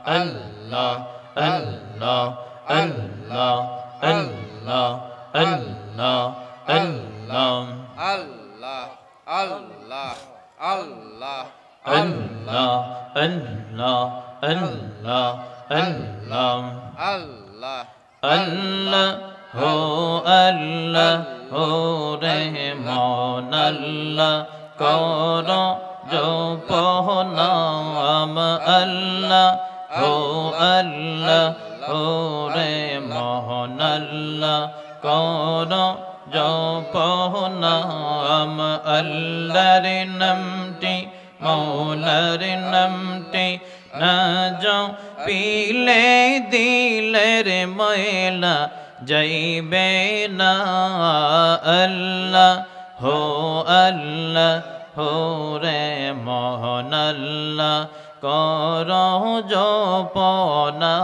আল্লাহ আল্লাহ আল্লাহ আল্লাহ আল্লাহ আল্লাহ আল্লাহ আল্লাহ আল্লাহ আল্লাহ আল্লাহ আল্লাহ আল্লাহ আল্লাহ আল্লাহ হো আল্লাহ হো রহমান আল্লাহ কর জপনাম আল্লাহ হো আল্লাহ হো রহমান আল্লাহ কর জপনাম আল্লাহর নামটি মৌলার নামটি না পিলে দিলের ময়লা যাইবে না আল্লাহ হো আল্লাহ হো রে মোহন আল্লাহ কর জপনা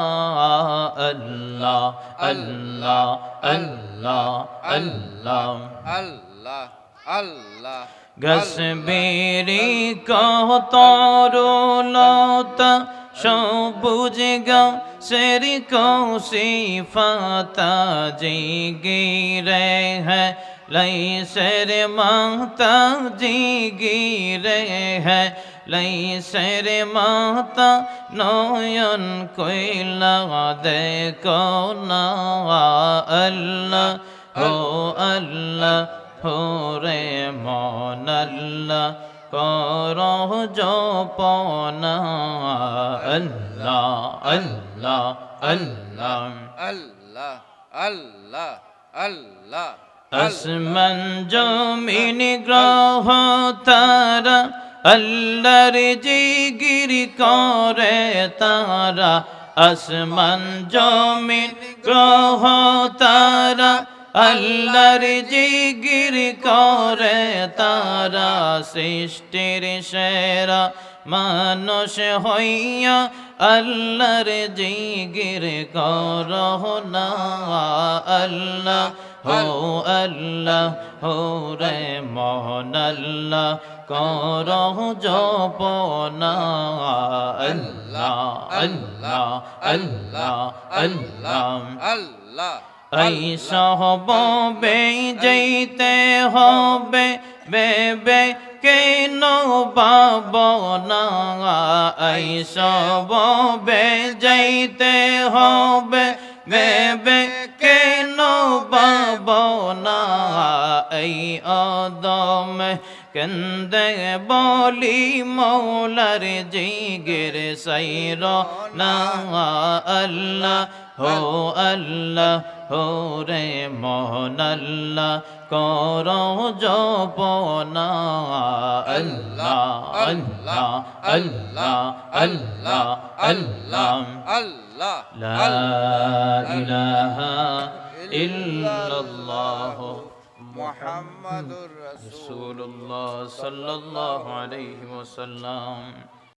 আল্লাহ আল্লাহ আল্লাহ আল্লাহ আল্লাহ আল্লাহ গসবেরি কতরুলতা সবুজ গাছের কৌশিফাতা জিগিরে হ্যাঁ লাইসের মাতা জিগিরে হ্যাঁ লাইসের মাতা নয়ন কইলা দেখো না আল্লাহ হো আল্লাহ হোরে মন আল্লাহ কর জপনা আল্লাহ আল্লাহ আল্লাহ আল্লাহ আল্লাহ আল্লাহ আসমান জমিন গ্রহ তারা আল্লাহর জিগির করে তারা আসমান জমিন গ্রহ তারা আল্লাহর জিগির করে তারা সৃষ্টির সেরা মানুষ হইয়া আল্লাহর জিগির করহ না আল্লাহ হো আল্লাহ হো রে মোহন আল্লাহ করহ জপনা আল্লাহ আল্লাহ আল্লাহ আল্লাহ আল্লাহ ऐसा হবে যেতে হবে বেবে কেন পাবনা ऐसा হবে যেতে হবে বেবে কেন পাবনা এই আদম কেন্দে বলি মৌলার জিগির সাইর না আল্লাহ হো আল্লাহ হো রে মোহন আল্লাহ কর জপনা আল্লাহ আল্লাহ আল্লাহ আল্লাহ আল্লাহ আল্লাহ লা ইলাহা ইল্লাল্লাহ মুহাম্মাদুর রাসূলুল্লাহ সাল্লাল্লাহু আলাইহি ওয়াসাল্লাম।